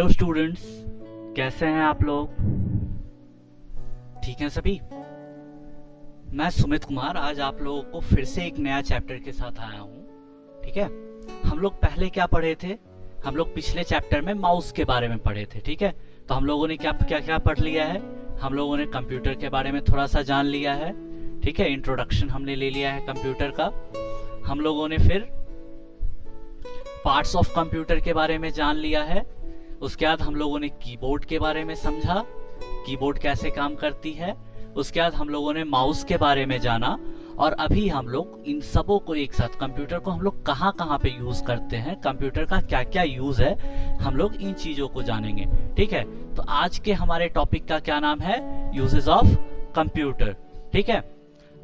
Hello students, कैसे हैं आप लोग? ठीक हैं सभी? मैं सुमित कुमार आज आप लोगों को फिर से एक नया चैप्टर के साथ आया हूं। ठीक है, हम लोग पहले क्या पढ़े थे? हम लोग पिछले चैप्टर में माउस के बारे में पढ़े थे। ठीक है, तो हम लोगों ने क्या क्या क्या पढ़ लिया है? हम लोगों ने कंप्यूटर के बारे में थोड़ा सा जान लिया है। ठीक है, इंट्रोडक्शन हमने ले लिया है कंप्यूटर का। हम लोगों ने फिर पार्ट्स ऑफ कंप्यूटर के बारे में जान लिया है। उसके बाद हम लोगों ने कीबोर्ड के बारे में समझा, कीबोर्ड कैसे काम करती है। उसके बाद हम लोगों ने माउस के बारे में जाना, और अभी हम लोग इन सबों को एक साथ, कंप्यूटर को हम लोग कहाँ कहाँ पे यूज करते हैं, कंप्यूटर का क्या क्या यूज है, हम लोग इन चीजों को जानेंगे। ठीक है, तो आज के हमारे टॉपिक का क्या नाम है? Uses of computer. ठीक है,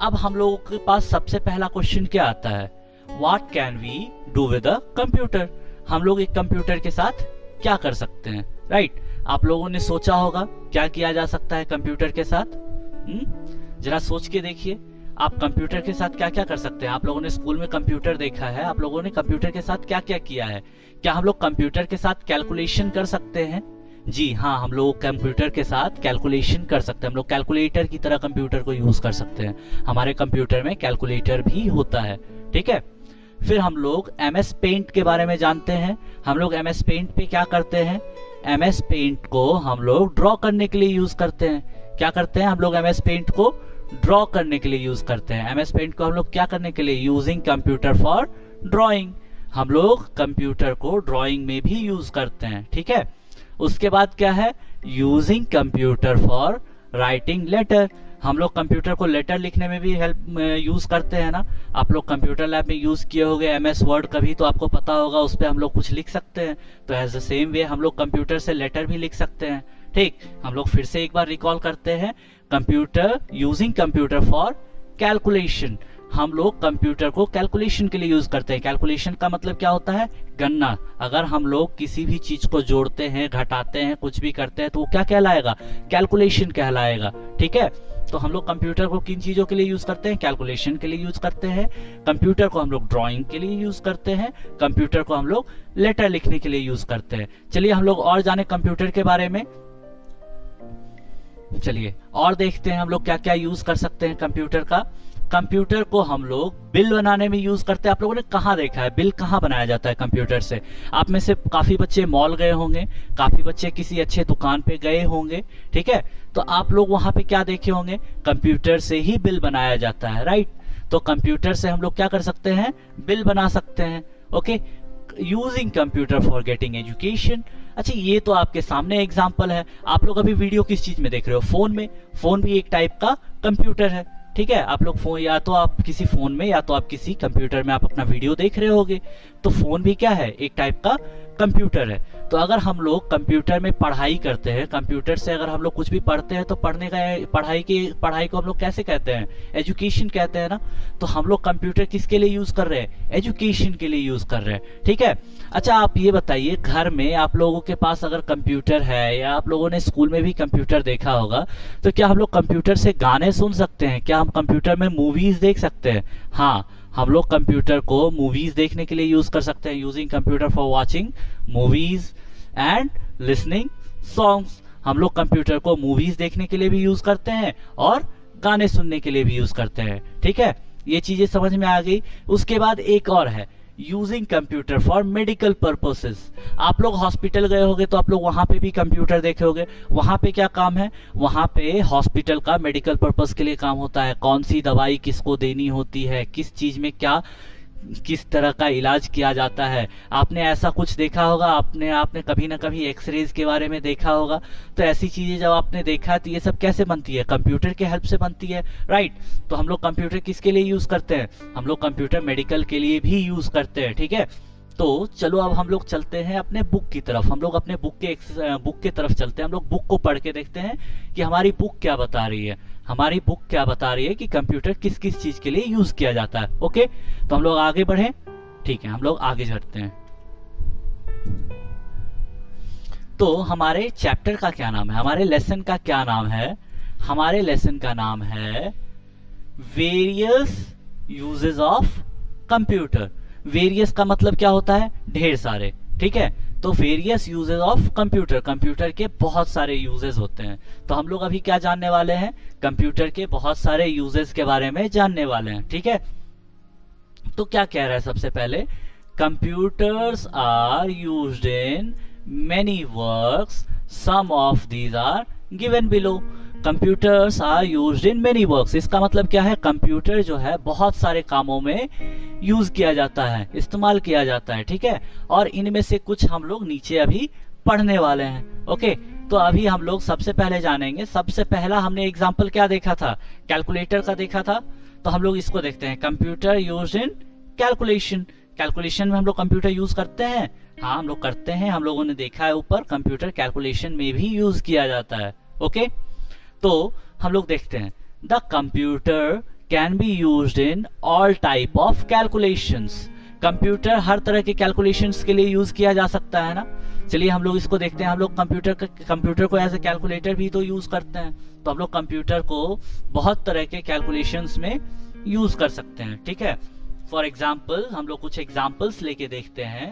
अब हम लोगों के पास सबसे पहला क्वेश्चन क्या आता है? What can we do with a computer? हम लोग एक कंप्यूटर के साथ क्या कर सकते हैं? राइट, आप लोगों ने सोचा होगा क्या किया जा सकता है कंप्यूटर के साथ। जरा सोच के देखिए, आप कंप्यूटर के साथ क्या क्या कर सकते हैं। आप लोगों ने स्कूल में कंप्यूटर देखा है, आप लोगों ने कंप्यूटर के साथ क्या क्या किया है? क्या हम लोग कंप्यूटर के साथ कैलकुलेशन कर सकते हैं? जी हाँ, हम लोग कंप्यूटर के साथ कैलकुलेशन कर सकते हैं। हम लोग कैलकुलेटर की तरह कंप्यूटर को यूज कर सकते हैं। हमारे कंप्यूटर में कैलकुलेटर भी होता है। ठीक है, फिर हम लोग MS पेंट के बारे में जानते हैं। हम लोग MS पेंट पे क्या करते हैं? MS पेंट को हम लोग ड्रॉ करने के लिए यूज करते हैं। क्या करते हैं? हम लोग MS पेंट को ड्रॉ करने के लिए यूज करते हैं। MS पेंट को हम लोग क्या करने के लिए? Using computer for drawing. हम लोग कंप्यूटर को ड्रॉइंग में भी यूज करते हैं। ठीक है, उसके बाद क्या है? Using computer for writing letter. हम लोग कंप्यूटर को लेटर लिखने में भी यूज करते हैं ना। आप लोग कंप्यूटर लैब में यूज किए होंगे MS वर्ड कभी, तो आपको पता होगा उस पर हम लोग कुछ लिख सकते हैं। तो एज द सेम वे हम लोग कंप्यूटर से लेटर भी लिख सकते हैं। ठीक, हम लोग फिर से एक बार रिकॉल करते हैं। Computer, using computer for calculation. हम लोग कंप्यूटर को कैलकुलेशन के लिए यूज करते हैं। कैलकुलेशन का मतलब क्या होता है? गणना। अगर हम लोग किसी भी चीज को जोड़ते हैं, घटाते हैं, कुछ भी करते हैं, तो वो क्या कहलाएगा? कैलकुलेशन कहलाएगा। ठीक है, तो हम लोग कंप्यूटर को किन चीजों के लिए यूज करते हैं? कैलकुलेशन के लिए यूज करते हैं। कंप्यूटर को हम लोग ड्राइंग के लिए यूज करते हैं। कंप्यूटर को हम लोग लेटर लिखने के लिए यूज करते हैं। चलिए हम लोग और जाने कंप्यूटर के बारे में। चलिए और देखते हैं हम लोग क्या क्या यूज कर सकते हैं कंप्यूटर का। कंप्यूटर को हम लोग बिल बनाने में यूज करते हैं। आप लोगों ने कहाँ देखा है बिल कहाँ बनाया जाता है कंप्यूटर से? आप में से काफी बच्चे मॉल गए होंगे, काफी बच्चे किसी अच्छे दुकान पे गए होंगे। ठीक है, तो आप लोग वहां पे क्या देखे होंगे? कंप्यूटर से ही बिल बनाया जाता है। राइट, तो कंप्यूटर से हम लोग क्या कर सकते हैं? बिल बना सकते हैं। Okay, using computer for getting education. अच्छा, ये तो आपके सामने एग्जाम्पल है। आप लोग अभी वीडियो किस चीज में देख रहे हो? फोन में। फोन भी एक टाइप का कंप्यूटर है। ठीक है, आप लोग फोन, या तो आप किसी फोन में या तो आप किसी कंप्यूटर में आप अपना वीडियो देख रहे होगे, तो फोन भी क्या है? एक टाइप का कंप्यूटर है। तो अगर हम लोग कंप्यूटर में पढ़ाई करते हैं, कंप्यूटर से अगर हम लोग कुछ भी पढ़ते हैं, तो पढ़ाई को हम लोग कैसे कहते हैं? एजुकेशन कहते हैं ना। तो हम लोग कंप्यूटर किसके लिए यूज कर रहे हैं? एजुकेशन के लिए यूज कर रहे हैं। ठीक है, अच्छा आप ये बताइए, घर में आप लोगों के पास अगर कंप्यूटर है, या आप लोगों ने स्कूल में भी कंप्यूटर देखा होगा, तो क्या हम लोग कंप्यूटर से गाने सुन सकते हैं? क्या हम कंप्यूटर में मूवीज देख सकते हैं? हाँ, हम लोग कंप्यूटर को मूवीज देखने के लिए यूज कर सकते हैं। Using computer for watching movies and listening songs. हम लोग कंप्यूटर को मूवीज देखने के लिए भी यूज करते हैं और गाने सुनने के लिए भी यूज करते हैं। ठीक है, ये चीजें समझ में आ गई। उसके बाद एक और है, using computer for medical purposes. आप लोग हॉस्पिटल गए होंगे, तो आप लोग वहां पे भी कंप्यूटर देखे होंगे। वहां पे क्या काम है? वहां पे हॉस्पिटल का मेडिकल पर्पस के लिए काम होता है। कौन सी दवाई किसको देनी होती है, किस चीज में क्या, किस तरह का इलाज किया जाता है। आपने ऐसा कुछ देखा होगा, आपने कभी ना कभी एक्सरेज के बारे में देखा होगा। तो ऐसी चीजें जब आपने देखा, तो ये सब कैसे बनती है? कंप्यूटर के हेल्प से बनती है। राइट, तो हम लोग कंप्यूटर किसके लिए यूज करते हैं? हम लोग कंप्यूटर मेडिकल के लिए भी यूज करते हैं। ठीक है, तो चलो अब हम लोग चलते हैं अपने बुक की तरफ। हम लोग अपने बुक के तरफ चलते हैं। हम लोग बुक को पढ़ के देखते हैं कि हमारी बुक क्या बता रही है। हमारी बुक क्या बता रही है कि कंप्यूटर किस किस चीज के लिए यूज किया जाता है। ओके, तो हम लोग आगे बढ़े। ठीक है, हम लोग आगे चढ़ते हैं। तो हमारे चैप्टर का क्या नाम है? हमारे लेसन का क्या नाम है? हमारे लेसन का नाम है various uses of computer. Various का मतलब क्या होता है? ढेर सारे। ठीक है, तो various uses of computer, computer के बहुत सारे यूजेस होते हैं। तो हम लोग अभी क्या जानने वाले हैं, कंप्यूटर के बहुत सारे यूजेस के बारे में जानने वाले हैं, ठीक है। तो क्या कह रहा है सबसे पहले, computers are used in many works, some of these are given below. Computers are used in many works, इसका मतलब क्या है, कंप्यूटर जो है बहुत सारे कामों में यूज किया जाता है, इस्तेमाल किया जाता है, ठीक है। और इनमें से कुछ हम लोग नीचे अभी पढ़ने वाले हैं, ओके। तो अभी हम लोग सबसे पहले जानेंगे, सबसे पहला हमने एग्जाम्पल क्या देखा था, कैलकुलेटर का देखा था। तो हम लोग इसको देखते हैं, computer used in calculation. Calculation में हम लोग कंप्यूटर यूज करते हैं, हाँ हम लोग करते हैं, हम लोगों ने देखा है ऊपर, कंप्यूटर कैलकुलेशन में भी यूज किया जाता है, ओके। तो हम लोग देखते हैं, the computer can be used in all type of calculations. Computer हर तरह के कैलकुलेशंस के लिए यूज किया जा सकता है ना। चलिए हम लोग इसको देखते हैं, हम लोग कंप्यूटर को एज ए कैलकुलेटर भी तो यूज करते हैं। तो हम लोग कंप्यूटर को बहुत तरह के कैलकुलेशंस में यूज कर सकते हैं, ठीक है। फॉर एग्जाम्पल हम लोग कुछ एग्जाम्पल्स लेके देखते हैं।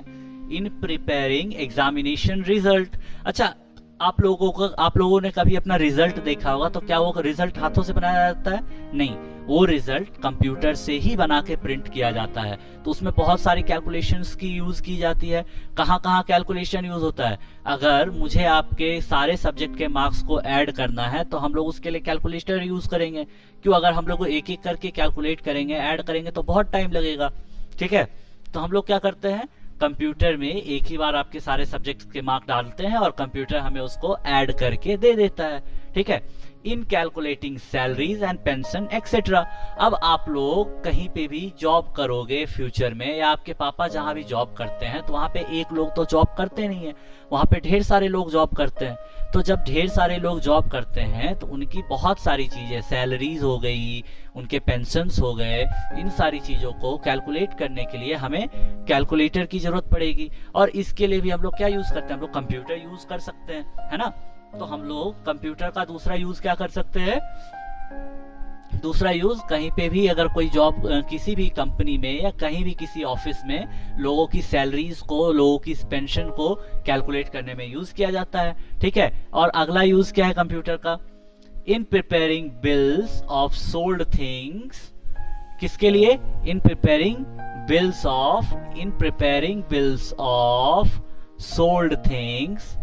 इन प्रिपेयरिंग एग्जामिनेशन रिजल्ट, अच्छा आप लोगों ने कभी अपना रिजल्ट देखा होगा, तो क्या वो रिजल्ट हाथों से बनाया जाता है, नहीं, वो रिजल्ट कंप्यूटर से ही बना के प्रिंट किया जाता है। तो उसमें बहुत सारी कैलकुलेशंस की यूज की जाती है। कहाँ कहाँ कैलकुलेशन यूज होता है, अगर मुझे आपके सारे सब्जेक्ट के मार्क्स को ऐड करना है तो हम लोग उसके लिए कैलकुलेटर यूज करेंगे। क्यों, अगर हम लोग एक एक करके कैलकुलेट करेंगे, ऐड करेंगे तो बहुत टाइम लगेगा, ठीक है। तो हम लोग क्या करते हैं, कंप्यूटर में एक ही बार आपके सारे सब्जेक्ट्स के मार्क डालते हैं और कंप्यूटर हमें उसको ऐड करके दे देता है, ठीक है। इन calculating salaries and pension etcetera. अब आप लोग कहीं पे भी जॉब करोगे फ्यूचर में, या आपके पापा जहां भी जॉब करते हैं, तो वहां पे एक लोग तो जॉब करते नहीं है, वहां पे ढेर सारे लोग जॉब करते हैं। तो जब ढेर सारे लोग जॉब करते हैं तो उनकी बहुत सारी चीजें, सैलरीज हो गई, उनके पेंशन्स हो गए, इन सारी चीजों को कैलकुलेट करने के लिए हमें कैलकुलेटर की जरूरत पड़ेगी। और इसके लिए भी हम लोग क्या यूज करते हैं, हम लोग कंप्यूटर यूज कर सकते हैं, है ना। तो हम लोग कंप्यूटर का दूसरा यूज क्या कर सकते हैं, दूसरा यूज कहीं पे भी अगर कोई जॉब किसी भी कंपनी में या कहीं भी किसी ऑफिस में लोगों की सैलरीज को, लोगों की पेंशन को कैलकुलेट करने में यूज किया जाता है, ठीक है। और अगला यूज क्या है कंप्यूटर का, in preparing bills of sold things. किसके लिए, in preparing bills of sold things,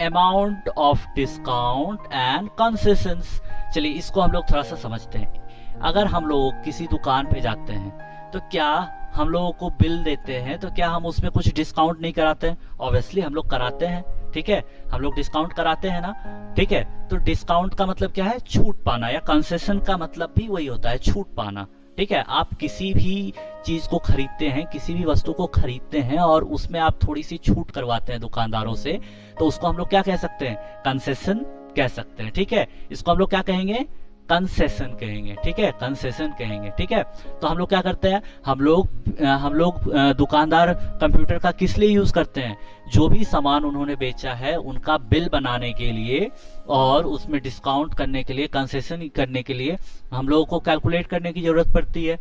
amount of discount and concessions. चलिए इसको हम लोग थोड़ा सा समझते हैं। अगर हम लोग किसी दुकान पे जाते हैं तो क्या हम लोगों को बिल देते हैं, तो क्या हम उसमें कुछ डिस्काउंट नहीं कराते हैं, ऑब्वियसली हम लोग कराते हैं, ठीक है, हम लोग डिस्काउंट कराते हैं ना, ठीक है। तो डिस्काउंट का मतलब क्या है, छूट पाना, या कंसेशन का मतलब भी वही होता है, छूट पाना, ठीक है। आप किसी भी चीज को खरीदते हैं, किसी भी वस्तु को खरीदते हैं और उसमें आप थोड़ी सी छूट करवाते हैं दुकानदारों से, तो उसको हम लोग क्या कह सकते हैं, कंसेशन कह सकते हैं, ठीक है। इसको हम लोग क्या कहेंगे, कंसेशन कहेंगे, ठीक है, कंसेशन कहेंगे, ठीक है। तो हम लोग क्या करते हैं, हम लोग दुकानदार कंप्यूटर का किस लिए यूज करते हैं, जो भी सामान उन्होंने बेचा है उनका बिल बनाने के लिए और उसमें डिस्काउंट करने के लिए, कंसेशन करने के लिए हम लोगों को कैलकुलेट करने की जरूरत पड़ती है,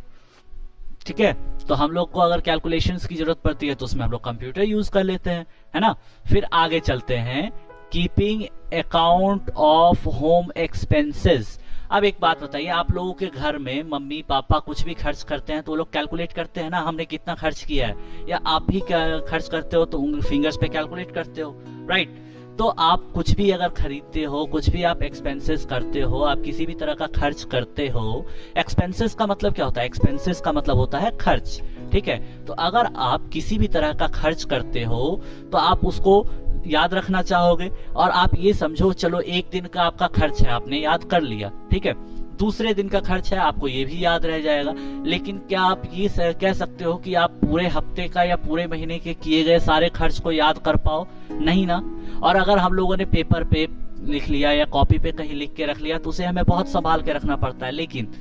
ठीक है। तो हम लोग को अगर कैलकुलेशंस की जरूरत पड़ती है तो उसमें हम लोग कंप्यूटर यूज कर लेते हैं, है ना। फिर आगे चलते हैं, keeping account of home expenses. अब एक बात बताइए, आप लोगों के घर में मम्मी पापा कुछ भी खर्च करते हैं तो वो लोग कैलकुलेट करते हैं ना, हमने कितना खर्च किया है, या आप भी खर्च करते हो तो उंगली फिंगर्स पे कैलकुलेट करते हो, राइट। तो आप कुछ भी अगर खरीदते हो, कुछ भी आप एक्सपेंसेस करते हो, आप किसी भी तरह का खर्च करते हो, एक्सपेंसेस का मतलब क्या होता है, एक्सपेंसेस का मतलब होता है खर्च, ठीक है। तो अगर आप किसी भी तरह का खर्च करते हो तो आप उसको याद रखना चाहोगे, और आप ये समझो चलो एक दिन का आपका खर्च है, आपने याद कर लिया, ठीक है, दूसरे दिन का खर्च है, आपको ये भी याद रह जाएगा। लेकिन क्या आप ये कह सकते हो कि आप पूरे हफ्ते का या पूरे महीने के किए गए सारे खर्च को याद कर पाओ, नहीं ना। और अगर हम लोगों ने पेपर पे लिख लिया या कॉपी पे कहीं लिख के रख लिया तो उसे हमें बहुत संभाल के रखना पड़ता है। लेकिन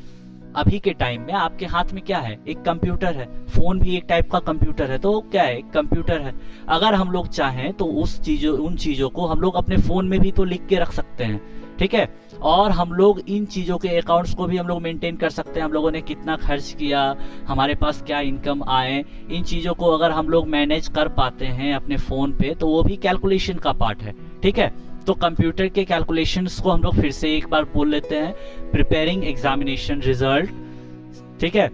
अभी के टाइम में आपके हाथ में क्या है, एक कंप्यूटर है, फोन भी एक टाइप का कंप्यूटर है, तो क्या है, एक कंप्यूटर है। अगर हम लोग चाहें तो उन चीजों को हम लोग अपने फोन में भी तो लिख के रख सकते हैं, ठीक है। और हम लोग इन चीज़ों के अकाउंट्स को भी हम लोग मेंटेन कर सकते हैं, हम लोगों ने कितना खर्च किया, हमारे पास क्या इनकम आए, इन चीज़ों को अगर हम लोग मैनेज कर पाते हैं अपने फ़ोन पे तो वो भी कैलकुलेशन का पार्ट है, ठीक है। तो कंप्यूटर के कैलकुलेशंस को हम लोग फिर से एक बार बोल लेते हैं। प्रिपेयरिंग एग्जामिनेशन रिजल्ट, ठीक है,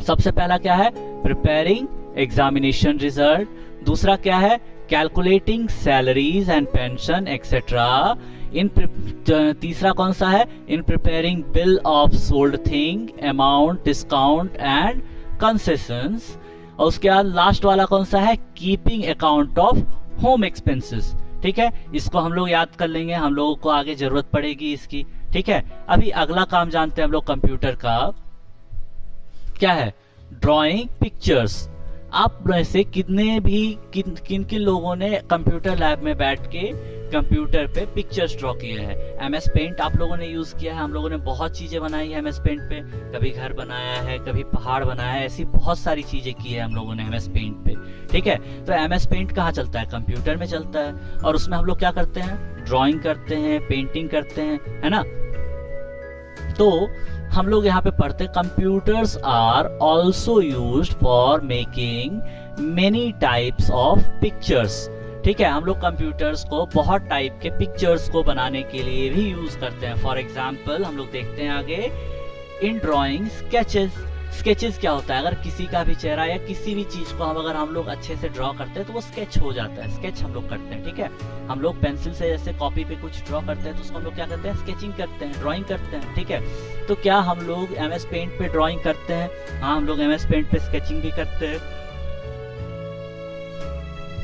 सबसे पहला क्या है, प्रिपेयरिंग एग्जामिनेशन रिजल्ट। दूसरा क्या है, calculating salaries and pension etcetera. तीसरा कौन सा है, in preparing bill of sold thing, amount, discount and concessions. और उसके बाद लास्ट वाला कौन सा है, keeping account of home expenses, ठीक है। इसको हम लोग याद कर लेंगे, हम लोगों को आगे जरूरत पड़ेगी इसकी, ठीक है। अभी अगला काम जानते हैं हम लोग कंप्यूटर का, क्या है, ड्राइंग पिक्चर्स। आप में से कितने भी किन किन लोगों ने कंप्यूटर लैब में बैठ के कंप्यूटर पे पिक्चर्स ड्रॉ किए हैं। एमएस पेंट आप लोगों ने यूज किया है, हम लोगों ने बहुत चीजें बनाई है एमएस पेंट पे, कभी घर बनाया है, कभी पहाड़ बनाया है, ऐसी बहुत सारी चीजें की है हम लोगों ने एमएस पेंट पे, ठीक है। तो एमएस पेंट कहाँ चलता है, कंप्यूटर में चलता है, और उसमें हम लोग क्या करते हैं, ड्रॉइंग करते हैं, पेंटिंग करते हैं, है ना। तो हम लोग यहाँ पे पढ़ते हैं, computers are also used for making many types of pictures, ठीक है। हम लोग कंप्यूटर्स को बहुत टाइप के पिक्चर्स को बनाने के लिए भी यूज करते हैं। फॉर एग्जाम्पल हम लोग देखते हैं आगे, इन ड्रॉइंग स्केचेस। स्केचेस क्या होता है, अगर किसी का भी चेहरा या किसी भी चीज को अगर हम लोग अच्छे से ड्रॉ करते हैं तो वो स्केच हो जाता है, स्केच हम लोग करते हैं, ठीक है। हम लोग पेंसिल से जैसे कॉपी पे कुछ ड्रॉ करते हैं तो उसको हम लोग क्या करते हैं, स्केचिंग करते हैं, ड्राइंग करते हैं, ठीक है। तो क्या हम लोग एमएस पेंट पे ड्राइंग करते हैं, हाँ हम लोग एमएस पेंट पे स्केचिंग भी करते हैं,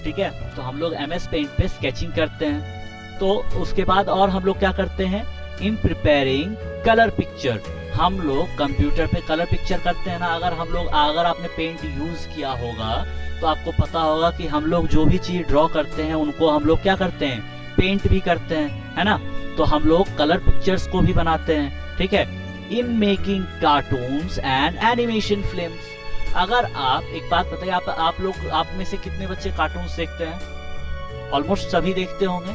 ठीक है। तो हम लोग एमएस पेंट पे स्केचिंग करते हैं। तो उसके बाद और हम लोग क्या करते हैं, इन प्रिपेयरिंग कलर पिक्चर। हम लोग कंप्यूटर पे कलर पिक्चर करते हैं ना। अगर आपने पेंट यूज किया होगा तो आपको पता होगा कि हम लोग जो भी चीज ड्रॉ करते हैं उनको हम लोग क्या करते हैं, पेंट भी करते हैं, है ना। तो हम लोग कलर पिक्चर्स को भी बनाते हैं, ठीक है। In making cartoons and animation films. अगर आप एक बात बताइए, आप में से कितने बच्चे कार्टून्स देखते हैं, ऑलमोस्ट सभी देखते होंगे।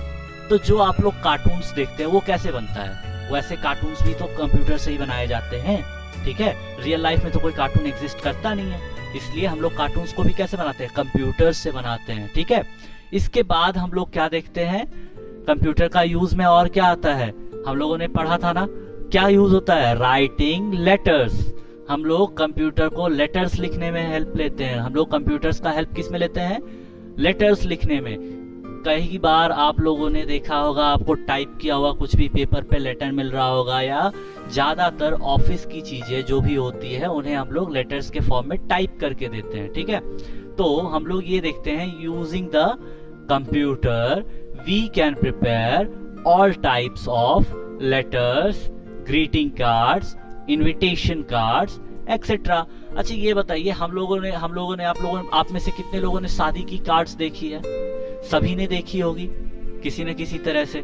तो जो आप लोग कार्टून्स देखते हैं वो कैसे बनता है, वैसे कार्टून्स भी तो कंप्यूटर से ही बनाए जाते हैं, ठीक है। रियल लाइफ में तो कोई कार्टून एग्जिस्ट करता नहीं है, इसलिए हम लोग कार्टून्स को भी कैसे बनाते हैं, कंप्यूटर से बनाते हैं, ठीक है। इसके बाद हम लोग क्या देखते हैं, कंप्यूटर का यूज में और क्या आता है, हम लोगों ने पढ़ा था ना, क्या यूज होता है, राइटिंग लेटर्स। हम लोग कंप्यूटर को लेटर्स लिखने में हेल्प लेते हैं। हम लोग कंप्यूटर्स का हेल्प किस में लेते हैं, लेटर्स लिखने में। कई बार आप लोगों ने देखा होगा, आपको टाइप किया हुआ कुछ भी पेपर पे लेटर मिल रहा होगा, या ज्यादातर ऑफिस की चीजें जो भी होती है उन्हें हम लोग लेटर्स के फॉर्म में टाइप करके देते हैं, ठीक है। तो हम लोग ये देखते हैं, using the computer we can prepare all types of letters, greeting cards, invitation cards etcetera. अच्छा ये बताइए, हम लोगों ने आप में से कितने लोगों ने शादी की कार्ड्स देखी है, सभी ने देखी होगी किसी न किसी तरह से।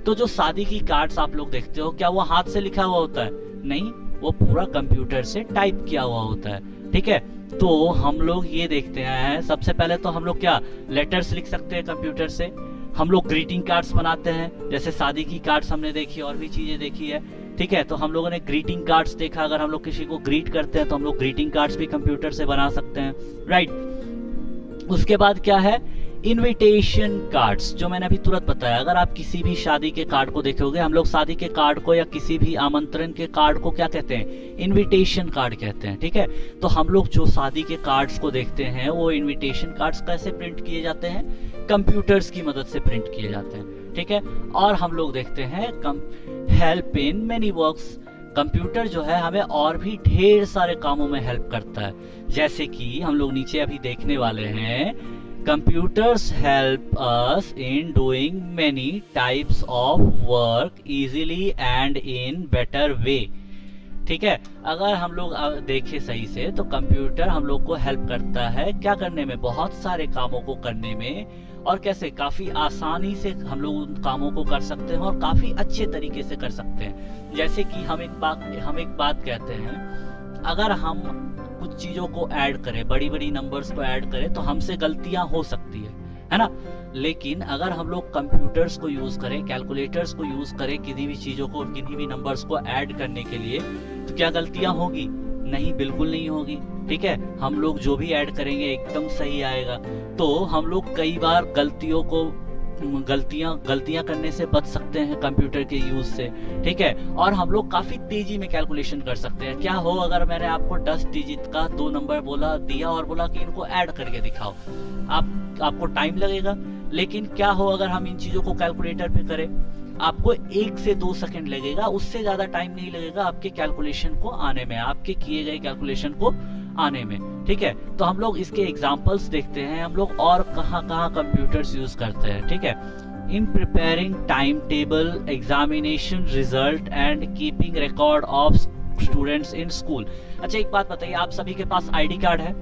तो जो शादी की कार्ड्स आप लोग देखते हो, क्या वो हाथ से लिखा हुआ होता है, नहीं, वो पूरा कंप्यूटर से टाइप किया हुआ होता है, ठीक है। तो हम लोग ये देखते हैं, सबसे पहले तो हम लोग क्या लेटर्स लिख सकते हैं कंप्यूटर से। हम लोग ग्रीटिंग कार्ड्स बनाते हैं, जैसे शादी की कार्ड्स हमने देखी, और भी चीजें देखी है, ठीक है। तो हम लोगों ने ग्रीटिंग कार्ड्स देखा, अगर हम लोग किसी को ग्रीट करते हैं तो हम लोग ग्रीटिंग कार्ड्स भी कंप्यूटर से बना सकते हैं, राइट। उसके बाद क्या है, इनविटेशन कार्ड्स, जो मैंने अभी तुरंत बताया। अगर आप किसी भी शादी के कार्ड को देखोगे, हम लोग शादी के कार्ड को या किसी भी आमंत्रण के कार्ड को क्या कहते हैं, इनविटेशन कार्ड कहते हैं, ठीक है। तो हम लोग जो शादी के कार्ड्स को देखते हैं वो इनविटेशन कार्ड्स कैसे प्रिंट किए जाते हैं, कंप्यूटर्स की मदद से प्रिंट किए जाते हैं, ठीक है। और हम लोग देखते हैं help in many works. Computer जो है हमें और भी ढेर सारे कामों में हेल्प करता है, जैसे कि हम लोग नीचे अभी देखने वाले हैं, computers help us in doing many types of work easily and in better way, ठीक है। अगर हम लोग देखें सही से तो कंप्यूटर हम लोग को हेल्प करता है क्या करने में, बहुत सारे कामों को करने में, और कैसे, काफी आसानी से हम लोग उन कामों को कर सकते हैं और काफी अच्छे तरीके से कर सकते हैं। जैसे कि हम एक बात कहते हैं, अगर हम कुछ चीजों को ऐड करें, बड़ी बड़ी नंबर्स को ऐड करें तो हमसे गलतियां हो सकती है, है ना। लेकिन अगर हम लोग कंप्यूटर्स को यूज करें, कैलकुलेटर्स को यूज करें किसी भी चीजों को, किन्हीं भी नंबर्स को ऐड करने के लिए, तो क्या गलतियां होगी? नहीं, बिल्कुल नहीं होगी। ठीक है, हम लोग जो भी ऐड करेंगे एकदम सही आएगा। तो हम लोग कई बार गलतियां करने से बच सकते हैं कंप्यूटर के यूज से। ठीक है, और हम लोग काफी तेजी में कैलकुलेशन कर सकते हैं। क्या हो अगर मैंने आपको 10 डिजिट का 2 नंबर दिया और बोला कि इनको ऐड करके दिखाओ, आपको टाइम लगेगा। लेकिन क्या हो अगर हम इन चीजों को कैलकुलेटर पे करें, आपको 1 से 2 सेकंड लगेगा, उससे ज्यादा टाइम नहीं लगेगा आपके कैलकुलेशन को आने में, आपके किए गए कैलकुलेशन को आने में। ठीक है, तो हम लोग इसके एग्जांपल्स देखते हैं, हम लोग और कहाँ कहाँ कंप्यूटर्स यूज करते हैं। ठीक है, in preparing time table, examination result and keeping record of students in school. अच्छा, एक बात बताइए, आप सभी के पास आईडी कार्ड है?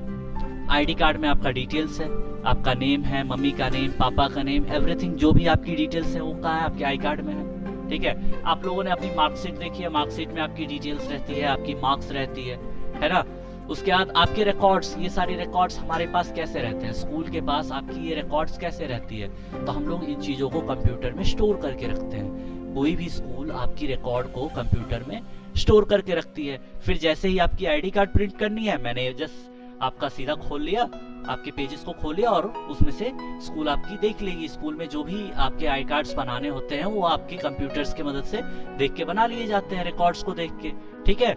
आईडी कार्ड में आपका डिटेल्स है, आपका नेम है, मम्मी का नेम, पापा का नेम, एवरीथिंग जो भी आपकी डिटेल्स है वो कहाँ है? आपके आई कार्ड में है। ठीक है, आप लोगों ने अपनी मार्कशीट देखी है, मार्कशीट में आपकी डिटेल्स रहती है, आपकी मार्क्स रहती है ना। उसके बाद आपके रिकॉर्ड्स, ये सारी रिकॉर्ड्स हमारे पास कैसे रहते हैं? स्कूल के पास आपकी ये रिकॉर्ड्स कैसे रहती है? तो हम लोग इन चीजों को कंप्यूटर में स्टोर करके रखते हैं। कोई भी स्कूल आपकी रिकॉर्ड को कंप्यूटर में स्टोर करके रखती है। फिर जैसे ही आपकी आईडी कार्ड प्रिंट करनी है, मैंने जस्ट आपका सीधा खोल लिया, आपके पेजेस को खोल लिया और उसमें से स्कूल आपकी देख लेगी। स्कूल में जो भी आपके आई कार्ड्स बनाने होते हैं वो आपके कंप्यूटर्स की मदद से देख के बना लिए जाते हैं, रिकॉर्ड्स को देख के। ठीक है,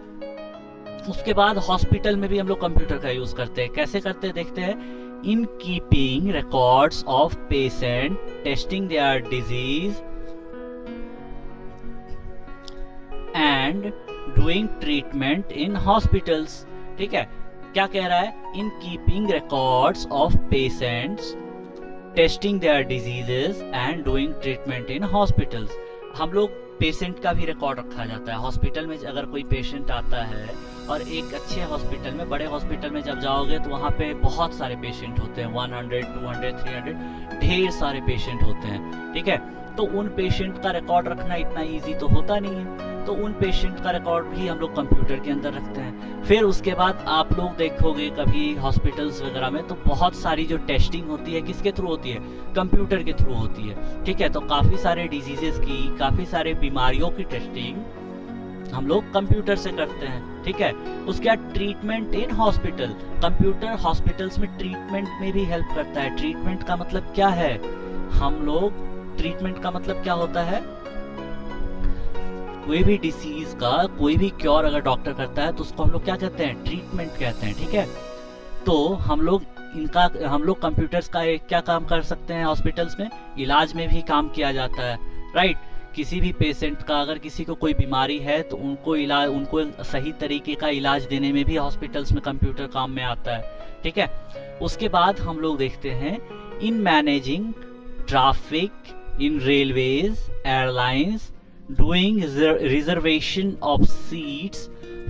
उसके बाद हॉस्पिटल में भी हम लोग कंप्यूटर का यूज करते हैं। कैसे करते हैं देखते हैं। In keeping records of patient, testing their disease and doing treatment in hospitals. ठीक है, क्या कह रहा है? In keeping records of patients, testing their diseases and doing treatment in hospitals. हम लोग पेशेंट का भी रिकॉर्ड रखा जाता है। हॉस्पिटल में अगर कोई पेशेंट आता है, और एक अच्छे हॉस्पिटल में, बड़े हॉस्पिटल में जब जाओगे तो वहाँ पे बहुत सारे पेशेंट होते हैं, 100, 200, 300, ढेर सारे पेशेंट होते हैं। ठीक है, तो उन पेशेंट का रिकॉर्ड रखना इतना इजी तो होता नहीं है, तो उन पेशेंट का रिकॉर्ड भी हम लोग कंप्यूटर के अंदर रखते हैं। फिर उसके बाद आप लोग देखोगे कभी हॉस्पिटल्स वगैरह में तो बहुत सारी जो टेस्टिंग होती है किसके थ्रू होती है? कंप्यूटर के थ्रू होती है। ठीक है, तो काफी सारे डिजीजेस की, काफी सारे बीमारियों की टेस्टिंग हम लोग कंप्यूटर से करते हैं। ठीक है, उसके बाद treatment in hospital. Computer hospitals में ट्रीटमेंट में भी हेल्प करता है। ट्रीटमेंट का मतलब क्या है? हम लोग ट्रीटमेंट का मतलब क्या होता है? कोई भी डिसीज का कोई भी क्योर अगर डॉक्टर करता है तो उसको हम लोग क्या कहते हैं? ट्रीटमेंट कहते हैं। ठीक है, तो हम लोग कंप्यूटर्स का एक क्या काम कर सकते हैं हॉस्पिटल्स में? इलाज में भी काम किया जाता है, राइट। किसी भी पेशेंट का अगर किसी को कोई बीमारी है तो उनको सही तरीके का इलाज देने में भी हॉस्पिटल्स में कंप्यूटर काम में आता है। ठीक है, उसके बाद हम लोग देखते हैं in managing traffic in railways, airlines, doing reservation of seats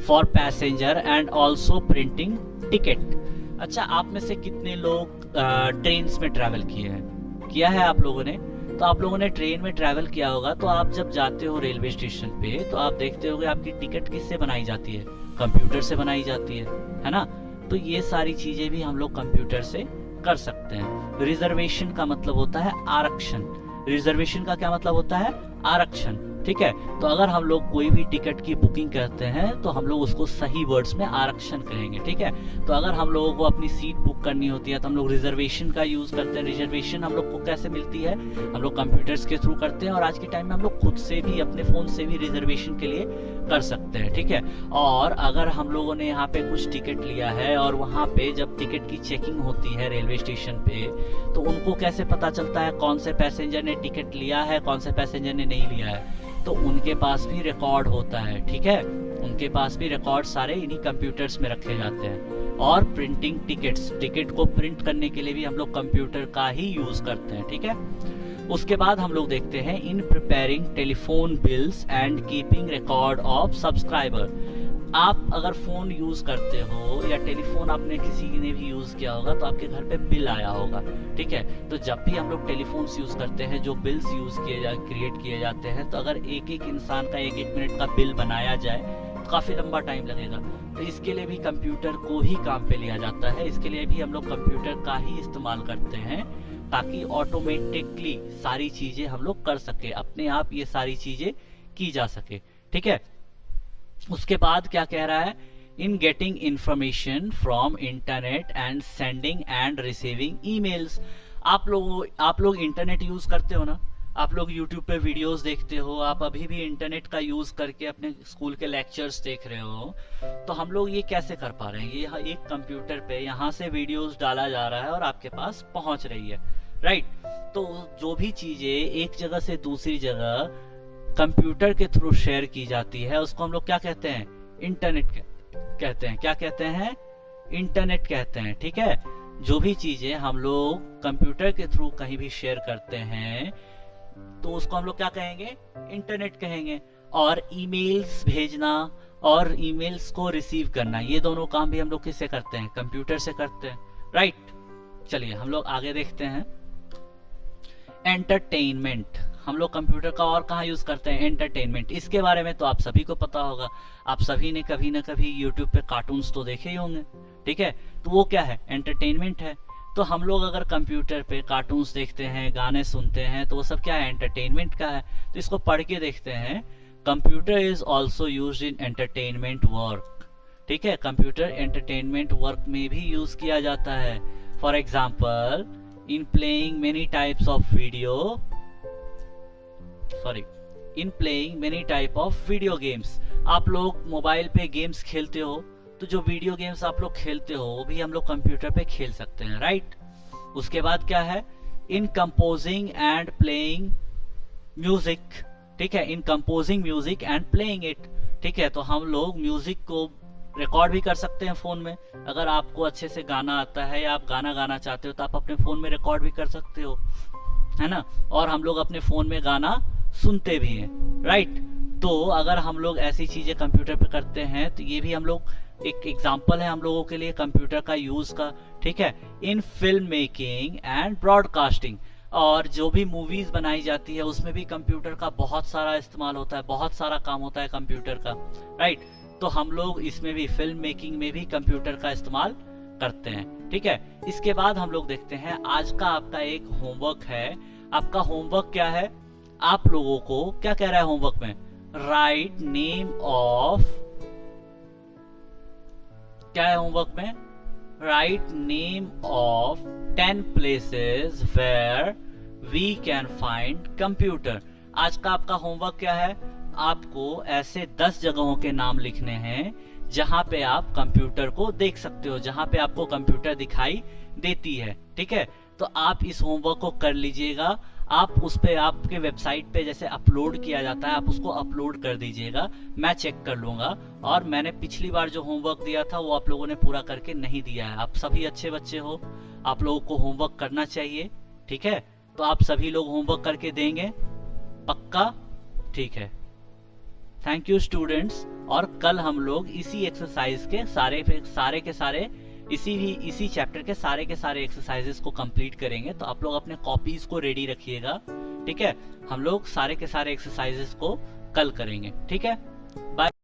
for passenger and also printing ticket। अच्छा, आप में से कितने लोग ट्रेन में ट्रैवल किया है आप लोगों ने? तो आप लोगों ने ट्रेन में ट्रैवल किया होगा, तो आप जब जाते हो रेलवे स्टेशन पे तो आप देखते होगे आपकी टिकट किससे बनाई जाती है? कंप्यूटर से बनाई जाती है ना। तो ये सारी चीजें भी हम लोग कंप्यूटर से कर सकते हैं। रिजर्वेशन का मतलब होता है आरक्षण। रिजर्वेशन का क्या मतलब होता है? आरक्षण। ठीक है, तो अगर हम लोग कोई भी टिकट की बुकिंग करते हैं तो हम लोग उसको सही वर्ड्स में आरक्षण कहेंगे। ठीक है, तो अगर हम लोगों को अपनी सीट बुक करनी होती है तो हम लोग रिजर्वेशन का यूज करते हैं। रिजर्वेशन हम लोग को कैसे मिलती है? हम लोग कंप्यूटर्स के थ्रू करते हैं, और आज के टाइम में हम लोग खुद से भी अपने फोन से भी रिजर्वेशन के लिए कर सकते हैं। ठीक है, और अगर हम लोगों ने यहाँ पे कुछ टिकट लिया है और वहाँ पे जब टिकट की चेकिंग होती है रेलवे स्टेशन पे, तो उनको कैसे पता चलता है कौन से पैसेंजर ने टिकट लिया है, कौन से पैसेंजर ने नहीं लिया है? तो उनके पास भी रिकॉर्ड होता है। ठीक है, उनके पास भी रिकॉर्ड सारे इन्हीं कंप्यूटर्स में रखे जाते हैं। और प्रिंटिंग टिकट्स, टिकट को प्रिंट करने के लिए भी हम लोग कंप्यूटर का ही यूज करते हैं। ठीक है, उसके बाद हम लोग देखते हैं in preparing telephone bills and keeping record of subscriber. आप अगर फोन यूज करते हो या टेलीफोन आपने किसी ने भी यूज किया होगा तो आपके घर पे बिल आया होगा। ठीक है, तो जब भी हम लोग टेलीफोन्स यूज करते हैं, जो बिल्स क्रिएट किए जाते हैं, तो अगर एक एक इंसान का एक एक मिनट का बिल बनाया जाए तो काफी लंबा टाइम लगेगा। तो इसके लिए भी कंप्यूटर को ही काम पे लिया जाता है। इसके लिए भी हम लोग कंप्यूटर का ही इस्तेमाल करते हैं ताकि ऑटोमेटिकली सारी चीजें हम लोग कर सके, अपने आप ये सारी चीजें की जा सके। ठीक है, उसके बाद क्या कह रहा है, in getting information from internet and sending end receiving emails. आप लोग इंटरनेट यूज करते हो ना, आप लोग यूट्यूब पे वीडियोस देखते हो, आप अभी भी इंटरनेट का यूज करके अपने स्कूल के लेक्चर्स देख रहे हो। तो हम लोग ये कैसे कर पा रहे हैं, ये एक कंप्यूटर पे यहाँ से वीडियोस डाला जा रहा है और आपके पास पहुंच रही है, राइट। तो जो भी चीजें एक जगह से दूसरी जगह कंप्यूटर के थ्रू शेयर की जाती है उसको हम लोग क्या कहते हैं, इंटरनेट कहते हैं। क्या कहते हैं, इंटरनेट कहते हैं। ठीक है, जो भी चीजें हम लोग कंप्यूटर के थ्रू कहीं भी शेयर करते हैं तो उसको हम लोग क्या कहेंगे, इंटरनेट कहेंगे। और ईमेल्स भेजना और ईमेल्स को रिसीव करना, ये दोनों काम भी हम लोग किससे करते हैं, कंप्यूटर से करते हैं, राइट। चलिए हम लोग आगे देखते हैं। एंटरटेनमेंट, हम लोग कंप्यूटर का और कहाँ यूज करते हैं, एंटरटेनमेंट। इसके बारे में तो आप सभी को पता होगा, आप सभी ने कभी ना कभी यूट्यूब पे कार्टून्स तो देखे ही होंगे। ठीक है, तो वो क्या है, एंटरटेनमेंट है। तो हम लोग अगर कंप्यूटर पे कार्टून्स देखते हैं, गाने सुनते हैं, तो वो सब क्या है, एंटरटेनमेंट का है। तो इसको पढ़ के देखते हैं, computer is also used in entertainment work. ठीक है, कंप्यूटर एंटरटेनमेंट वर्क में भी यूज किया जाता है। For example, in playing many types of video games. आप लोग मोबाइल पे गेम्स खेलते हो, तो जो वीडियो गेम्स आप लोग खेलते हो वो भी हम लोग कंप्यूटर पे खेल सकते हैं, राइट। उसके बाद क्या है, इन कंपोजिंग एंड प्लेइंग म्यूजिक। ठीक है, इन composing music and playing it. ठीक है, तो हम लोग म्यूजिक को रिकॉर्ड भी कर सकते हैं फोन में। अगर आपको अच्छे से गाना आता है या आप गाना गाना चाहते हो तो आप अपने फोन में रिकॉर्ड भी कर सकते हो, है ना। और हम लोग अपने फोन में गाना सुनते भी हैं, राइट। तो अगर हम लोग ऐसी चीजें कंप्यूटर पे करते हैं तो ये भी हम लोग एक एग्जाम्पल है हम लोगों के लिए कंप्यूटर का यूज का। ठीक है, इन फिल्म मेकिंग एंड ब्रॉडकास्टिंग, और जो भी मूवीज बनाई जाती है उसमें भी कंप्यूटर का बहुत सारा इस्तेमाल होता है, बहुत सारा काम होता है कंप्यूटर का, राइट। तो हम लोग इसमें भी, फिल्म मेकिंग में भी कंप्यूटर का इस्तेमाल करते हैं। ठीक है, इसके बाद हम लोग देखते हैं आज का आपका एक होमवर्क है। आपका होमवर्क क्या है, आप लोगों को क्या कह रहा है होमवर्क में, राइट नेम ऑफ, क्या है होमवर्क में, write name of 10 places where we can find computer. आज का आपका होमवर्क क्या है, आपको ऐसे 10 जगहों के नाम लिखने हैं जहां पे आप कंप्यूटर को देख सकते हो, जहां पे आपको कंप्यूटर दिखाई देती है। ठीक है, तो आप इस होमवर्क को कर लीजिएगा। आप उस पे, आपके वेबसाइट पे जैसे अपलोड किया जाता है, आप उसको अपलोड कर दीजिएगा, मैं चेक कर लूंगा। और मैंने पिछली बार जो होमवर्क दिया था वो आप लोगों ने पूरा करके नहीं दिया है। आप सभी अच्छे बच्चे हो, आप लोगों को होमवर्क करना चाहिए। ठीक है, तो आप सभी लोग होमवर्क करके देंगे, पक्का, ठीक है। Thank you students. और कल हम लोग इसी एक्सरसाइज के सारे के सारे इसी चैप्टर के सारे एक्सरसाइजेस को कंप्लीट करेंगे। तो आप लोग अपने कॉपीज को रेडी रखिएगा। ठीक है, हम लोग सारे के सारे एक्सरसाइजेस को कल करेंगे। ठीक है, बाय।